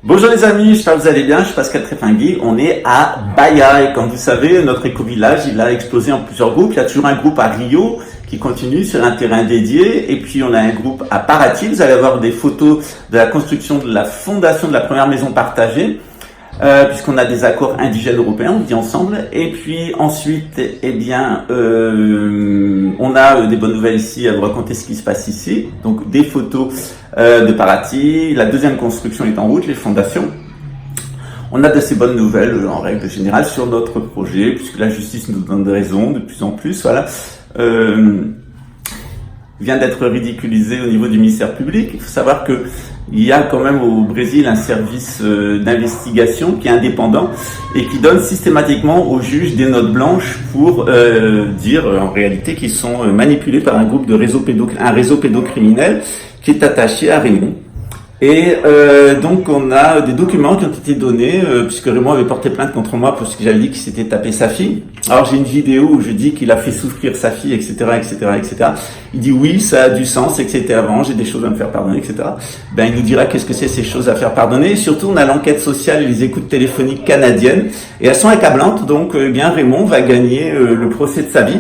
Bonjour les amis, j'espère que vous allez bien, je suis Pascal Trépingui, on est à Bahia et comme vous savez, notre éco-village il a explosé en plusieurs groupes, il y a toujours un groupe à Rio qui continue sur un terrain dédié et puis on a un groupe à Paraty, vous allez avoir des photos de la construction de la fondation de la première maison partagée. Puisqu'on a des accords indigènes européens, on dit ensemble. Et puis ensuite, on a des bonnes nouvelles ici à vous raconter ce qui se passe ici. Donc des photos de Paraty. La deuxième construction est en route, les fondations. On a de ces bonnes nouvelles en règle générale sur notre projet, puisque la justice nous donne raison de plus en plus. Voilà. Vient d'être ridiculisé au niveau du ministère public. Il faut savoir que il y a quand même au Brésil un service d'investigation qui est indépendant et qui donne systématiquement aux juges des notes blanches pour dire en réalité qu'ils sont manipulés par un groupe de un réseau pédocriminel qui est attaché à Raymond. Et donc on a des documents qui ont été donnés, puisque Raymond avait porté plainte contre moi parce que j'avais dit qu'il s'était tapé sa fille. Alors j'ai une vidéo où je dis qu'il a fait souffrir sa fille, etc., etc., etc. Il dit oui, ça a du sens, et que c'était avant, j'ai des choses à me faire pardonner, etc. Ben il nous dira qu'est-ce que c'est ces choses à faire pardonner. Et surtout on a l'enquête sociale et les écoutes téléphoniques canadiennes, et elles sont accablantes. Donc bien Raymond va gagner le procès de sa vie.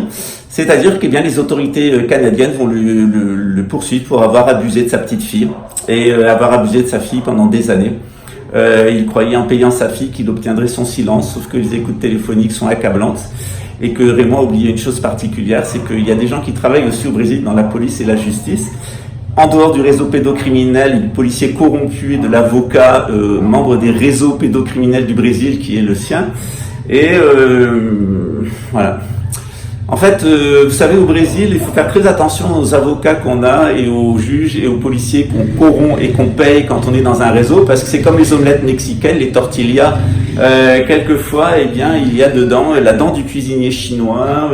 C'est-à-dire que bien les autorités canadiennes vont le poursuivre pour avoir abusé de sa petite fille et avoir abusé de sa fille pendant des années. Il croyait en payant sa fille qu'il obtiendrait son silence, sauf que les écoutes téléphoniques sont accablantes et que Raymond a oublié une chose particulière, c'est qu'il y a des gens qui travaillent aussi au Brésil dans la police et la justice. En dehors du réseau pédocriminel, du policier corrompu et de l'avocat membre des réseaux pédocriminels du Brésil qui est le sien. Et voilà. En fait, vous savez, au Brésil, il faut faire très attention aux avocats qu'on a et aux juges et aux policiers qu'on corrompt et qu'on paye quand on est dans un réseau, parce que c'est comme les omelettes mexicaines, les tortillas. Quelquefois, il y a dedans la dent du cuisinier chinois,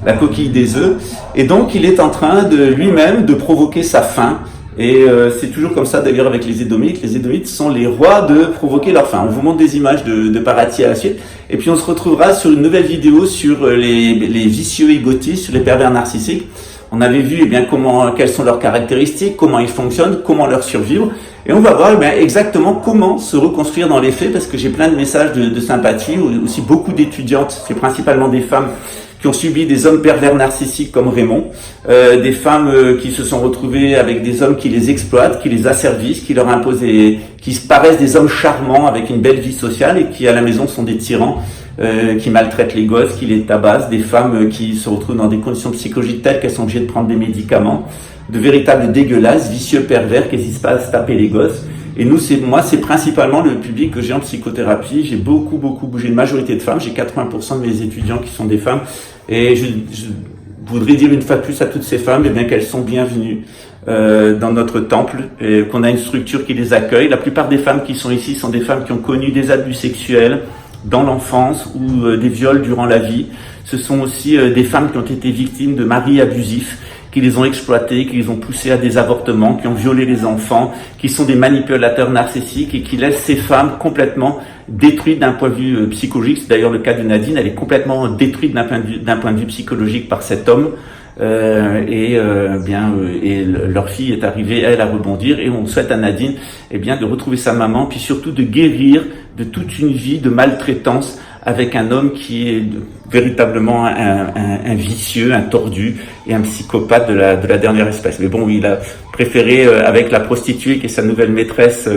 la coquille des œufs, et donc il est en train de lui-même de provoquer sa faim. Et c'est toujours comme ça d'ailleurs avec les Édomites. Les Édomites sont les rois de provoquer leur faim. On vous montre des images de Paraty à la suite. Et puis on se retrouvera sur une nouvelle vidéo sur les vicieux égotistes, sur les pervers narcissiques. On avait vu quelles sont leurs caractéristiques, comment ils fonctionnent, comment leur survivre. Et on va voir exactement comment se reconstruire dans les faits, parce que j'ai plein de messages de sympathie, aussi beaucoup d'étudiantes, c'est principalement des femmes qui ont subi des hommes pervers narcissiques comme Raymond, des femmes qui se sont retrouvées avec des hommes qui les exploitent, qui les asservissent, qui leur imposent qui se paraissent des hommes charmants avec une belle vie sociale et qui à la maison sont des tyrans, qui maltraitent les gosses, qui les tabassent, des femmes qui se retrouvent dans des conditions psychologiques telles qu'elles sont obligées de prendre des médicaments, de véritables dégueulasses, vicieux pervers qui n'hésitent pas à se taper les gosses. Et c'est principalement le public que j'ai en psychothérapie. J'ai beaucoup bougé, une majorité de femmes. J'ai 80% de mes étudiants qui sont des femmes. Et je voudrais dire une fois de plus à toutes ces femmes, qu'elles sont bienvenues dans notre temple, et qu'on a une structure qui les accueille. La plupart des femmes qui sont ici sont des femmes qui ont connu des abus sexuels dans l'enfance ou des viols durant la vie. Ce sont aussi des femmes qui ont été victimes de maris abusifs, qui les ont exploités, qui les ont poussés à des avortements, qui ont violé les enfants, qui sont des manipulateurs narcissiques et qui laissent ces femmes complètement détruites d'un point de vue psychologique. C'est d'ailleurs le cas de Nadine, elle est complètement détruite d'un point de vue psychologique par cet homme. Et leur fille est arrivée, elle, à rebondir, et on souhaite à Nadine de retrouver sa maman, puis surtout de guérir de toute une vie de maltraitance avec un homme qui est véritablement un vicieux, un tordu et un psychopathe de la dernière espèce. Mais bon, il a préféré, avec la prostituée qui est sa nouvelle maîtresse,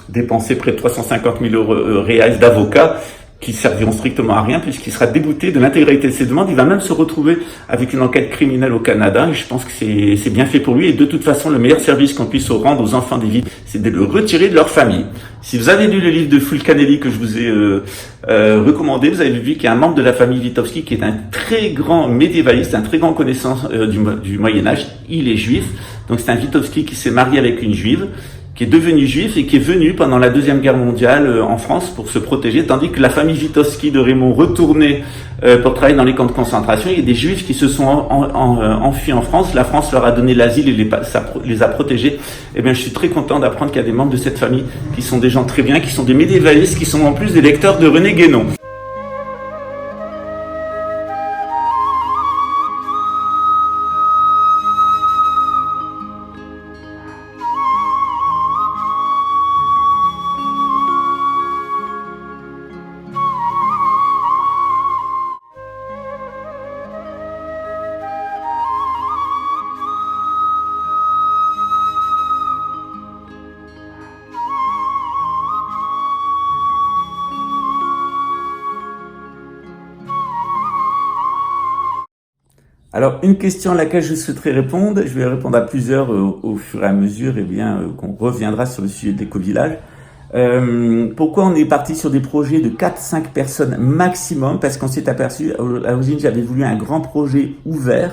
dépenser près de 350 000 reais d'avocat, qui serviront strictement à rien puisqu'il sera débouté de l'intégralité de ses demandes. Il va même se retrouver avec une enquête criminelle au Canada, et je pense que c'est bien fait pour lui. Et de toute façon, le meilleur service qu'on puisse rendre aux enfants des victimes, c'est de le retirer de leur famille. Si vous avez lu le livre de Fulcanelli que je vous ai recommandé, vous avez vu qu'il y a un membre de la famille Witkowski qui est un très grand médiévaliste, un très grand connaissant du Moyen-Âge. Il est juif, donc c'est un Witkowski qui s'est marié avec une juive, qui est devenu juif et qui est venu pendant la Deuxième Guerre mondiale en France pour se protéger, tandis que la famille Witkowski de Raymond retournait pour travailler dans les camps de concentration. Il y a des juifs qui se sont enfuis en France. La France leur a donné l'asile et les a protégés. Je suis très content d'apprendre qu'il y a des membres de cette famille qui sont des gens très bien, qui sont des médiévalistes, qui sont en plus des lecteurs de René Guénon. Alors, une question à laquelle je souhaiterais répondre, je vais répondre à plusieurs au fur et à mesure, et bien qu'on reviendra sur le sujet de l'éco-village. Pourquoi on est parti sur des projets de 4-5 personnes maximum? Parce qu'on s'est aperçu, à l'origine, j'avais voulu un grand projet ouvert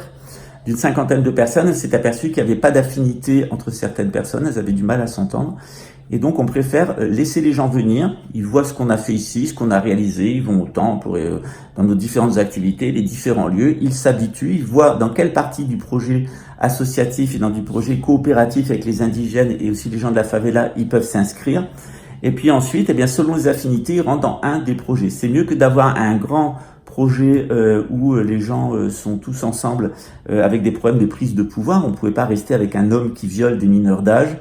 d'une 50aine de personnes. On s'est aperçu qu'il n'y avait pas d'affinité entre certaines personnes, elles avaient du mal à s'entendre. Et donc, on préfère laisser les gens venir. Ils voient ce qu'on a fait ici, ce qu'on a réalisé. Ils vont au temple, dans nos différentes activités, les différents lieux. Ils s'habituent. Ils voient dans quelle partie du projet associatif et dans du projet coopératif avec les indigènes et aussi les gens de la favela, ils peuvent s'inscrire. Et puis ensuite, eh bien, selon les affinités, ils rentrent dans un des projets. C'est mieux que d'avoir un grand projet où les gens sont tous ensemble avec des problèmes de prise de pouvoir. On ne pouvait pas rester avec un homme qui viole des mineurs d'âge,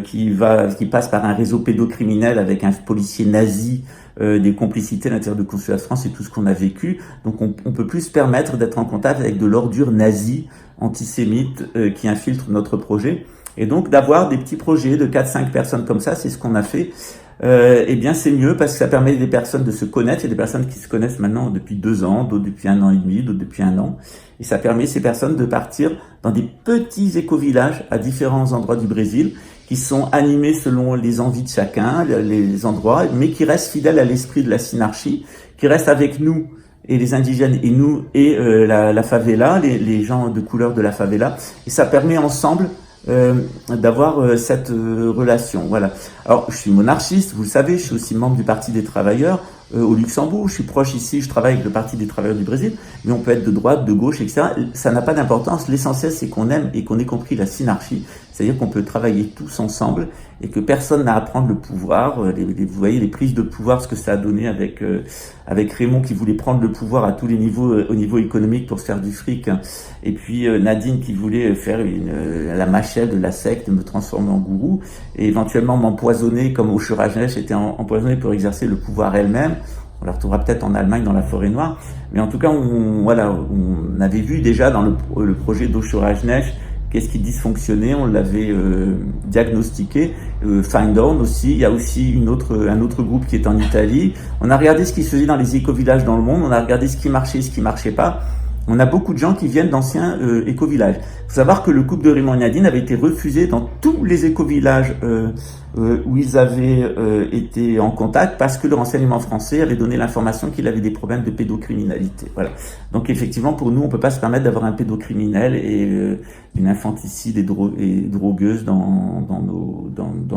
qui passe par un réseau pédocriminel avec un policier nazi, des complicités à l'intérieur de Consulat de France et tout ce qu'on a vécu. Donc on peut plus se permettre d'être en contact avec de l'ordure nazie, antisémite, qui infiltre notre projet. Et donc d'avoir des petits projets de 4-5 personnes comme ça, c'est ce qu'on a fait. Eh bien c'est mieux parce que ça permet des personnes de se connaître. Il y a des personnes qui se connaissent maintenant depuis 2 ans, d'autres depuis 1 an et demi, d'autres depuis 1 an. Et ça permet ces personnes de partir dans des petits éco-villages à différents endroits du Brésil qui sont animés selon les envies de chacun, les endroits, mais qui restent fidèles à l'esprit de la synarchie, qui restent avec nous et les indigènes et nous et la favela, les gens de couleur de la favela. Et ça permet ensemble d'avoir cette relation. Voilà. Alors, je suis monarchiste, vous le savez, je suis aussi membre du Parti des Travailleurs au Luxembourg. Je suis proche ici, je travaille avec le Parti des Travailleurs du Brésil, mais on peut être de droite, de gauche, etc. Ça n'a pas d'importance. L'essentiel, c'est qu'on aime et qu'on ait compris la synarchie. C'est-à-dire qu'on peut travailler tous ensemble et que personne n'a à prendre le pouvoir. Vous voyez les prises de pouvoir, ce que ça a donné avec Raymond qui voulait prendre le pouvoir à tous les niveaux, au niveau économique pour se faire du fric. Et puis Nadine qui voulait faire la machette de la secte, me transformer en gourou et éventuellement m'empoisonner comme au Rajneesh était empoisonnée pour exercer le pouvoir elle-même. On la retrouvera peut-être en Allemagne dans la forêt noire. Mais en tout cas, on avait vu déjà dans le projet d'Osho Rajneesh qu'est-ce qui dysfonctionnait, on l'avait diagnostiqué. Finddown aussi, il y a aussi un autre groupe qui est en Italie. On a regardé ce qui se faisait dans les éco-villages dans le monde, on a regardé ce qui marchait, ce qui marchait pas. On a beaucoup de gens qui viennent d'anciens éco-villages. Il faut savoir que le couple de Raymond et Nadine avait été refusé dans tous les éco-villages où ils avaient été en contact parce que le renseignement français avait donné l'information qu'il avait des problèmes de pédocriminalité. Voilà. Donc effectivement, pour nous, on peut pas se permettre d'avoir un pédocriminel et une infanticide et drogueuse dans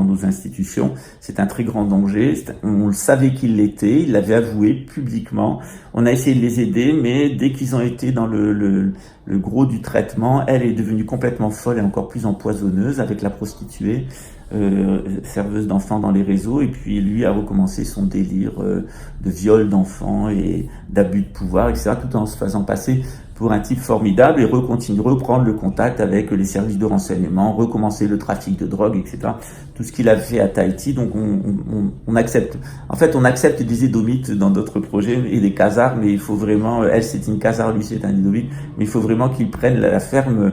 nos institutions. C'est un très grand danger. On le savait qu'il l'était, il l'avait avoué publiquement. On a essayé de les aider, mais dès qu'ils ont été dans le gros du traitement, elle est devenue complètement folle et encore plus empoisonneuse avec la prostituée, serveuse d'enfants dans les réseaux, et puis lui a recommencé son délire de viol d'enfants et d'abus de pouvoir, etc., tout en se faisant passer pour un type formidable et reprendre le contact avec les services de renseignement, recommencer le trafic de drogue, etc. Tout ce qu'il a fait à Tahiti. Donc on accepte. En fait, on accepte des édomites dans d'autres projets et des khazars, mais il faut vraiment, elle c'est une khazar, lui c'est un édomite, mais il faut vraiment qu'ils prennent la ferme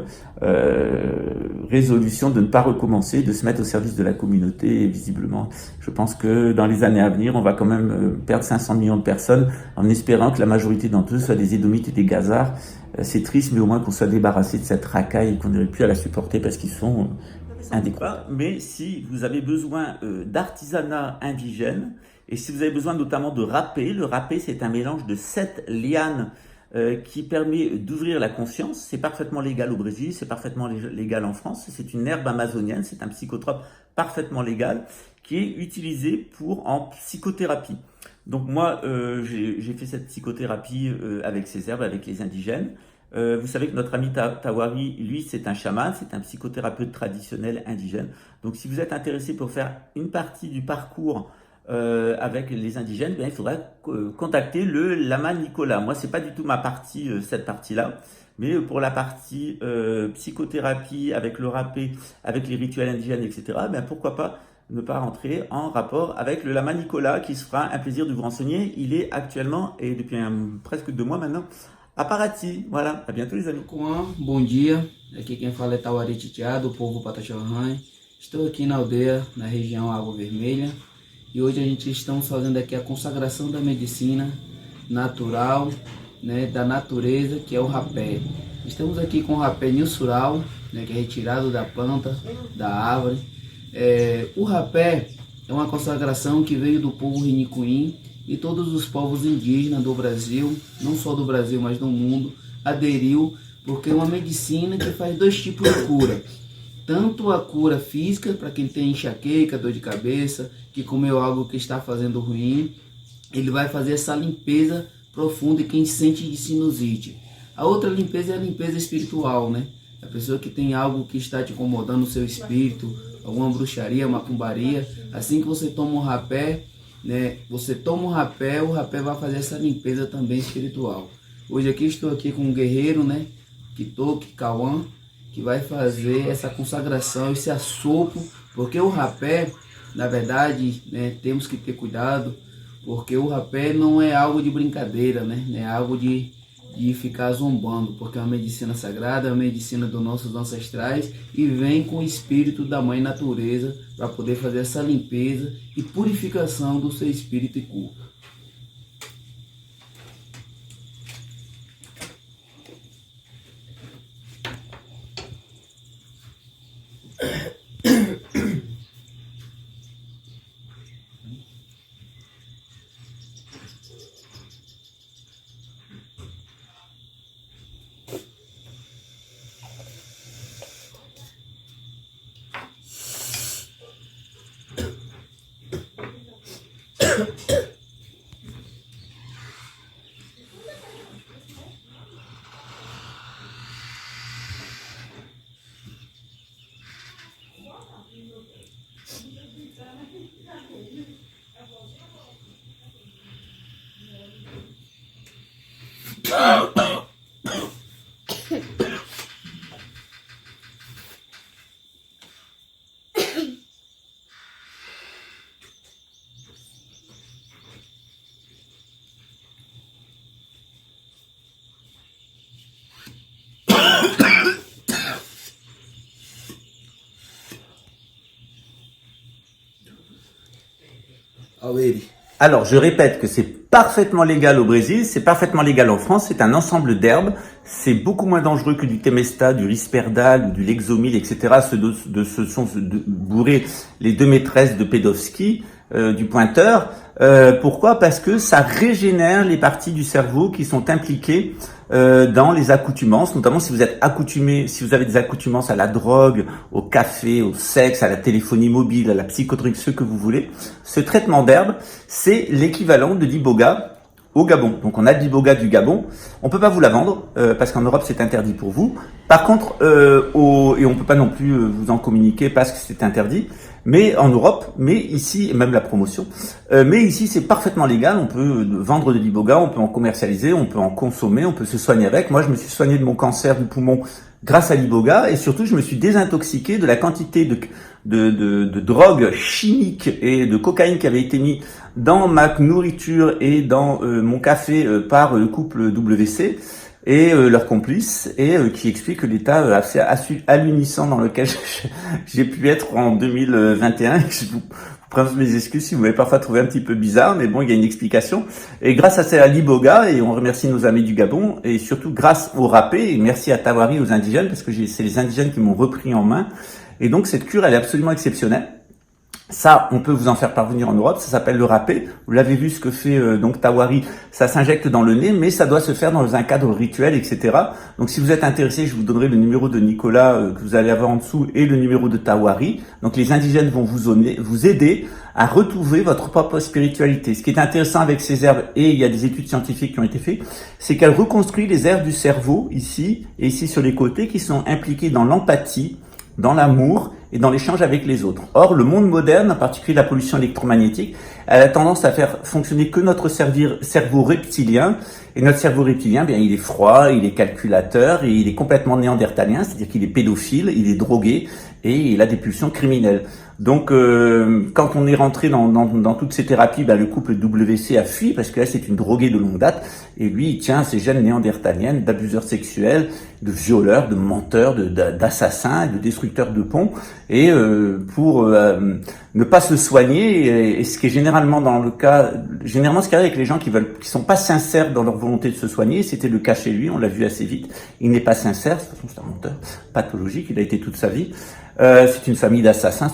résolution de ne pas recommencer, de se mettre au service de la communauté. Et visiblement, je pense que dans les années à venir, on va quand même perdre 500 millions de personnes en espérant que la majorité d'entre eux soient des édomites et des khazars. C'est triste, mais au moins qu'on soit débarrassé de cette racaille et qu'on n'aurait plus à la supporter parce qu'ils sont indécrottables. Mais si vous avez besoin d'artisanat indigène, et si vous avez besoin notamment de râpé, le râpé c'est un mélange de 7 lianes qui permet d'ouvrir la conscience. C'est parfaitement légal au Brésil, c'est parfaitement légal en France. C'est une herbe amazonienne, c'est un psychotrope parfaitement légal qui est utilisé en psychothérapie. Donc moi, j'ai fait cette psychothérapie avec ces herbes, avec les indigènes. Vous savez que notre ami Tawari, lui, c'est un chaman, c'est un psychothérapeute traditionnel indigène. Donc si vous êtes intéressé pour faire une partie du parcours avec les indigènes, bien, il faudra contacter le lama Nicolas. Moi, c'est pas du tout ma partie, cette partie-là, mais pour la partie psychothérapie avec le râpé, avec les rituels indigènes, etc., bien, pourquoi pas ne pas rentrer en rapport avec le lama Nicolas qui se fera un plaisir de vous renseigner. Il est actuellement, et depuis presque 2 mois maintenant, à Paraty. Voilà, à bientôt les amis. Bom dia, aqui quem fala é Tawari Titiá, do povo Pataxarran. Estou aqui na aldeia, na região Água Vermelha, e hoje a gente estamos fazendo aqui a consagração da medicina natural né, da natureza, que é o rapé. Estamos aqui com o rapé nilsural, né, que é retirado da planta, da árvore. O rapé é uma consagração que veio do povo Rinicuim, e todos os povos indígenas do Brasil, não só do Brasil, mas do mundo, aderiu, porque é uma medicina que faz dois tipos de cura. Tanto a cura física, para quem tem enxaqueca, dor de cabeça, que comeu algo que está fazendo ruim, ele vai fazer essa limpeza profunda em quem sente de sinusite. A outra limpeza é a limpeza espiritual, né? A pessoa que tem algo que está te incomodando no seu espírito, alguma bruxaria, macumbaria, assim que você toma um rapé, né? Você toma o rapé vai fazer essa limpeza também espiritual. Hoje aqui estou aqui com um guerreiro, né? Kitoki Kawan, que vai fazer essa consagração, esse assopro, porque o rapé, na verdade, né, temos que ter cuidado, porque o rapé não é algo de brincadeira, né? É algo de ficar zombando, porque é uma medicina sagrada, é uma medicina dos nossos ancestrais e vem com o espírito da mãe natureza para poder fazer essa limpeza e purificação do seu espírito e corpo. Alors, je répète que c'est parfaitement légal au Brésil, c'est parfaitement légal en France, c'est un ensemble d'herbes, c'est beaucoup moins dangereux que du Temesta, du Risperdal ou du Lexomil, etc. Ce sont bourrés les deux maîtresses de Pedowski, du pointeur. Pourquoi? Parce que ça régénère les parties du cerveau qui sont impliquées dans les accoutumances, notamment si vous êtes accoutumé, si vous avez des accoutumances à la drogue, au café, au sexe, à la téléphonie mobile, à la psychodrogue, ce que vous voulez. Ce traitement d'herbe, c'est l'équivalent de l'iboga au Gabon. Donc on a de l'iboga du Gabon. On peut pas vous la vendre parce qu'en Europe c'est interdit pour vous. Par contre, et on peut pas non plus vous en communiquer parce que c'est interdit. Mais en Europe, mais ici, même la promotion, mais ici c'est parfaitement légal, on peut vendre de l'iboga, on peut en commercialiser, on peut en consommer, on peut se soigner avec. Moi je me suis soigné de mon cancer du poumon grâce à l'iboga et surtout je me suis désintoxiqué de la quantité de drogue chimique et de cocaïne qui avait été mis dans ma nourriture et dans mon café par le couple WC. Et leurs complices, et qui explique que l'état assez allunissant dans lequel j'ai pu être en 2021. Je vous présente mes excuses si vous m'avez parfois trouvé un petit peu bizarre, mais bon, il y a une explication. Et grâce à l'iboga, et on remercie nos amis du Gabon, et surtout grâce au rapé, et merci à Tawari, aux indigènes, parce que c'est les indigènes qui m'ont repris en main. Et donc cette cure, elle est absolument exceptionnelle. Ça, on peut vous en faire parvenir en Europe, ça s'appelle le rapé. Vous l'avez vu ce que fait donc Tawari, ça s'injecte dans le nez, mais ça doit se faire dans un cadre rituel, etc. Donc si vous êtes intéressé, je vous donnerai le numéro de Nicolas que vous allez avoir en dessous et le numéro de Tawari. Donc les indigènes vont vous aider à retrouver votre propre spiritualité. Ce qui est intéressant avec ces herbes, et il y a des études scientifiques qui ont été faites, c'est qu'elles reconstruisent les aires du cerveau, ici et ici sur les côtés, qui sont impliquées dans l'empathie, dans l'amour et dans l'échange avec les autres. Or, le monde moderne, en particulier la pollution électromagnétique, elle a tendance à faire fonctionner que notre cerveau reptilien. Et notre cerveau reptilien, bien, il est froid, il est calculateur et il est complètement néandertalien, c'est-à-dire qu'il est pédophile, il est drogué et il a des pulsions criminelles. Donc, quand on est rentré dans toutes ces thérapies, le couple WC a fui parce que là, c'est une droguée de longue date. Et lui, il tient ces gènes néandertaliennes d'abuseurs sexuels, de violeurs, de menteurs, d'assassins, de destructeurs de ponts. Et pour ne pas se soigner, et ce qui est généralement ce qui arrive avec les gens qui sont pas sincères dans leur volonté de se soigner, c'était le cas chez lui, on l'a vu assez vite. Il n'est pas sincère, de toute façon c'est un menteur pathologique, il a été toute sa vie. C'est une famille d'assassins,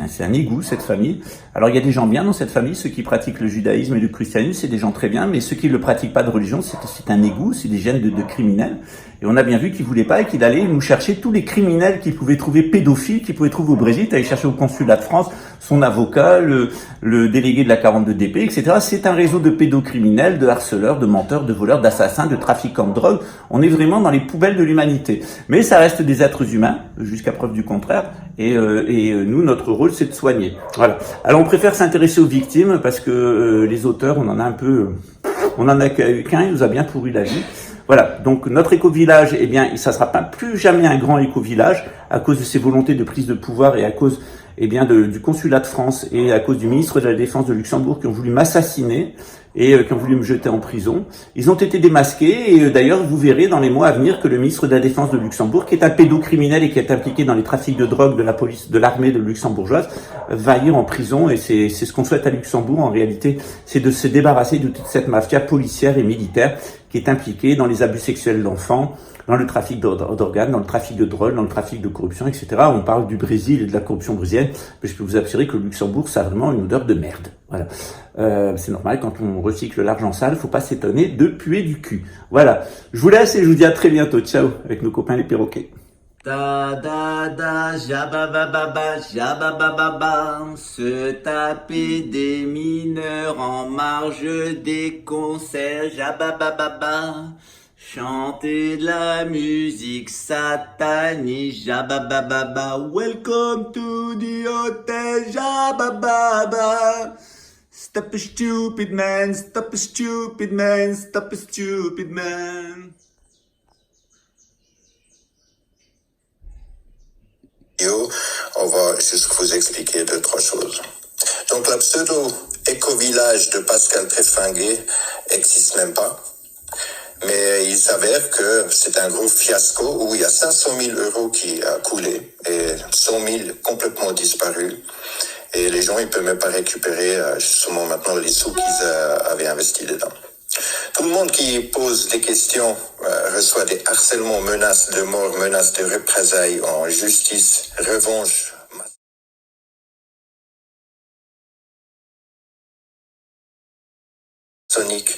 c'est un égout cette famille. Alors il y a des gens bien dans cette famille, ceux qui pratiquent le judaïsme et le christianisme, c'est des gens très bien, mais ceux qui ne pratiquent pas de religion, c'est un égout, c'est des gènes de criminels. Et on a bien vu qu'il voulait pas et qu'il allait nous chercher tous les criminels qu'il pouvait trouver pédophiles, qu'il pouvait trouver au Brésil, il allait chercher au consulat de France son avocat, le délégué de la 42 DP, etc. C'est un réseau de pédocriminels, de harceleurs, de menteurs, de voleurs, d'assassins, de trafiquants de drogue. On est vraiment dans les poubelles de l'humanité. Mais ça reste des êtres humains, jusqu'à preuve du contraire. Et nous, notre rôle, c'est de soigner. Voilà. Alors, on préfère s'intéresser aux victimes parce que les auteurs, on en a qu'un, il nous a bien pourri la vie. Voilà, donc notre éco-village, ça sera pas plus jamais un grand éco-village à cause de ses volontés de prise de pouvoir et à cause du consulat de France et à cause du ministre de la Défense de Luxembourg qui ont voulu m'assassiner et qui ont voulu me jeter en prison. Ils ont été démasqués et d'ailleurs vous verrez dans les mois à venir que le ministre de la Défense de Luxembourg, qui est un pédocriminel et qui est impliqué dans les trafics de drogue de la police, de l'armée de luxembourgeoise, va ir en prison et c'est ce qu'on souhaite à Luxembourg en réalité, c'est de se débarrasser de toute cette mafia policière et militaire qui est impliquée dans les abus sexuels d'enfants, dans le trafic d'organes, dans le trafic de drogue, dans le trafic de corruption, etc. On parle du Brésil et de la corruption brésilienne, mais je peux vous assurer que le Luxembourg, ça a vraiment une odeur de merde. Voilà. C'est normal, quand on recycle l'argent sale, faut pas s'étonner de puer du cul. Voilà. Je vous laisse et je vous dis à très bientôt. Ciao, avec nos copains les perroquets. Da da da, jabababa, jabababa, se taper des mineurs en marge des concerts, jabababa, chanter de la musique satanique, jabababa, welcome to the hotel, jabababa, stop a stupid man, stop a stupid man, stop a stupid man. On va juste vous expliquer 2-3 choses. Donc la pseudo-éco-village de Pascal Tréfinguet n'existe même pas. Mais il s'avère que c'est un gros fiasco où il y a 500 000 euros qui a coulé et 100 000 complètement disparus. Et les gens, ils peuvent même pas récupérer justement maintenant les sous qu'ils avaient investis dedans. Tout le monde qui pose des questions reçoit des harcèlements, menaces de mort, menaces de représailles en justice, revanche. Maçonnique,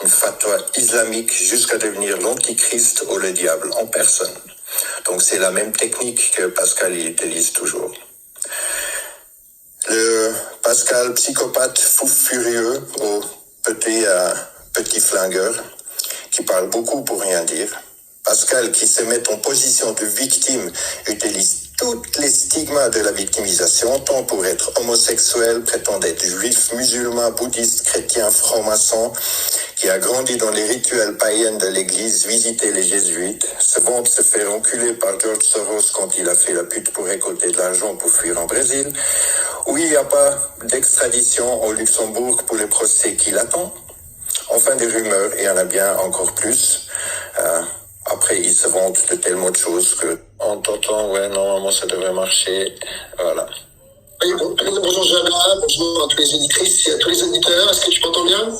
une fatwa islamique jusqu'à devenir l'antichrist ou le diable en personne. Donc c'est la même technique que Pascal utilise toujours. Le Pascal psychopathe fou furieux ou petit flingueur qui parle beaucoup pour rien dire. Pascal qui se met en position de victime utilise toutes les stigmas de la victimisation, tant pour être homosexuel, prétend être juif, musulman, bouddhiste, chrétien, franc-maçon, qui a grandi dans les rituels païens de l'église, visité les jésuites, se vante se faire enculer par George Soros quand il a fait la pute pour récolter de l'argent pour fuir en Brésil. Oui, il n'y a pas d'extradition au Luxembourg pour le procès qui l'attend. Enfin, des rumeurs, il y en a bien encore plus. Après, ils se vantent de tellement de choses que... En t'entend, ouais, normalement, ça devrait marcher. Voilà. Oui, bonjour Jabba, bonjour à tous les auditrices et à tous les auditeurs. Est-ce que tu m'entends bien ?